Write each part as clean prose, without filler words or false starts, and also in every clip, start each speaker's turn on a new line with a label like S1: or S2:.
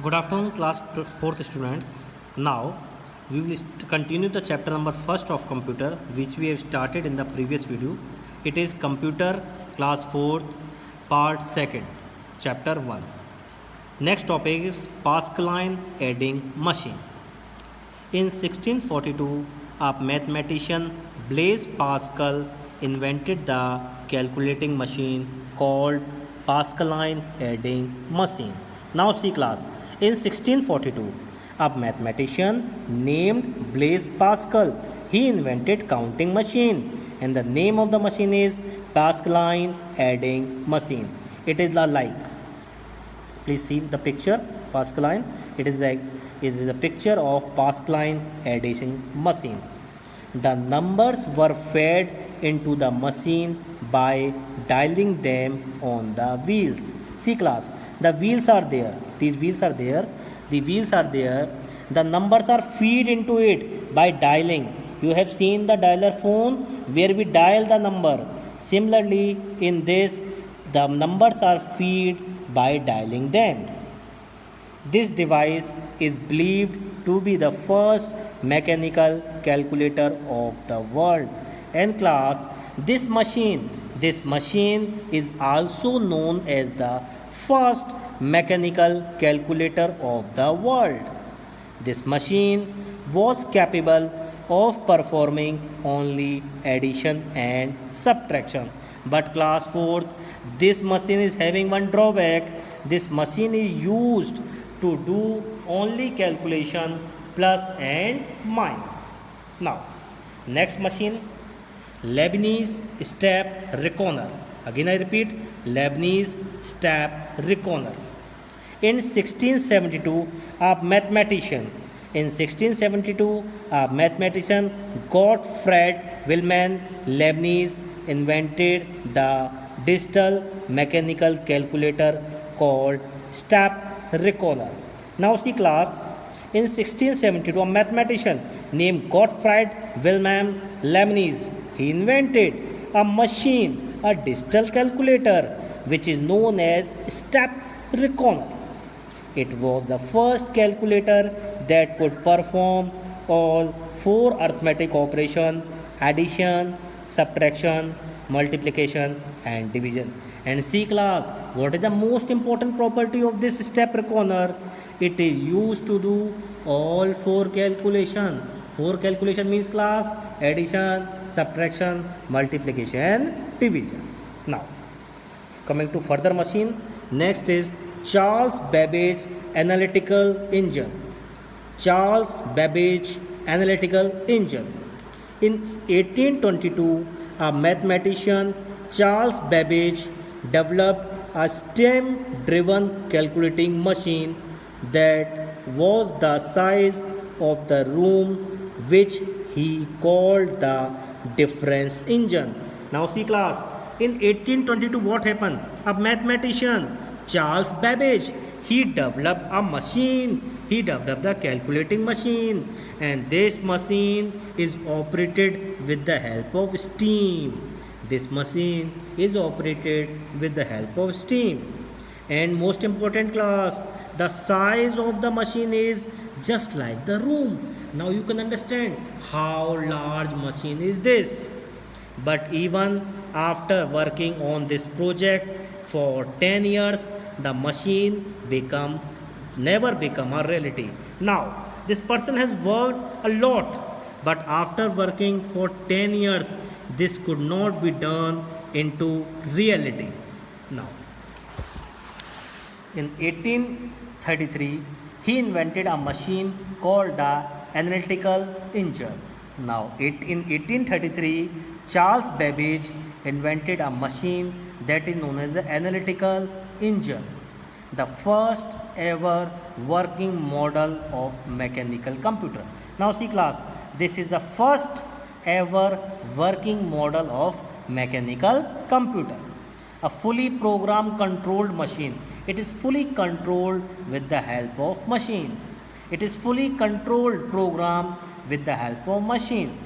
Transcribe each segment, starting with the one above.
S1: Good afternoon, class 4th students. Now, we will continue the chapter number first of computer, which we have started in the previous video. It is computer class 4th, part 2nd, chapter 1. Next topic is Pascaline adding machine. In 1642, a mathematician Blaise Pascal invented the calculating machine called Pascaline adding machine. Now see class. In 1642, a mathematician named Blaise Pascal, he invented counting machine, and the name of the machine is Pascaline adding machine. It is like, please see the picture Pascaline. It is a picture of Pascaline addition machine. The numbers were fed into the machine by dialing them on the wheels. See class, the wheels are there. These wheels are there. The wheels are there. The numbers are fed into it by dialing. You have seen the dialer phone where we dial the number. Similarly, in this, the numbers are fed by dialing them. This device is believed to be the first mechanical calculator of the world. And class, this machine is also known as the first mechanical calculator of the world. This machine was capable of performing only addition and subtraction. But class 4th, this machine is having one drawback. This machine is used to do only calculation plus and minus. Now, next machine, Leibniz step reckoner. Again I repeat, Leibniz step reckoner. In 1672, a mathematician Gottfried Wilhelm Leibniz invented the digital mechanical calculator called step reckoner. Now see class, in 1672 a mathematician named Gottfried Wilhelm Leibniz, he invented a machine, a digital calculator which is known as step reckoner. It was the first calculator that could perform all four arithmetic operations: addition, subtraction, multiplication and division. And see class, what is the most important property of this step reckoner? It is used to do all four calculation. Four calculation means class addition, subtraction, multiplication, division. Now, coming to further machine, next is Charles Babbage analytical engine. Charles Babbage analytical engine. In 1822, a mathematician Charles Babbage developed a steam-driven calculating machine that was the size of the room, which he called the difference engine. Now see class, in 1822 what happened? A mathematician Charles Babbage, he developed a machine. He developed the calculating machine, and this machine is operated with the help of steam. This machine is operated with the help of steam. And most important class, the size of the machine is just like the room. Now you can understand how large machine is this. But even after working on this project for 10 years, the machine never become a reality. Now, this person has worked a lot, but after working for 10 years, this could not be done into reality. Now, in 1833, he invented a machine called the analytical engine. Now, in 1833, Charles Babbage invented a machine that is known as the analytical engine, the first ever working model of mechanical computer. Now see class, this is the first ever working model of mechanical computer. A fully programmed controlled machine. It is fully controlled with the help of machine. It is fully controlled program with the help of machine.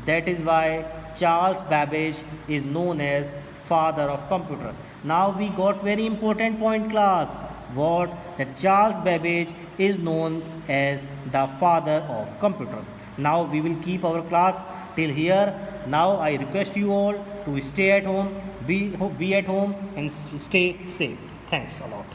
S1: That is why Charles Babbage is known as father of computer. Now we got very important point class. what that Charles Babbage is known as the father of computer. Now we will keep our class till here. Now I request you all to stay at home, be at home and stay safe. Thanks a lot.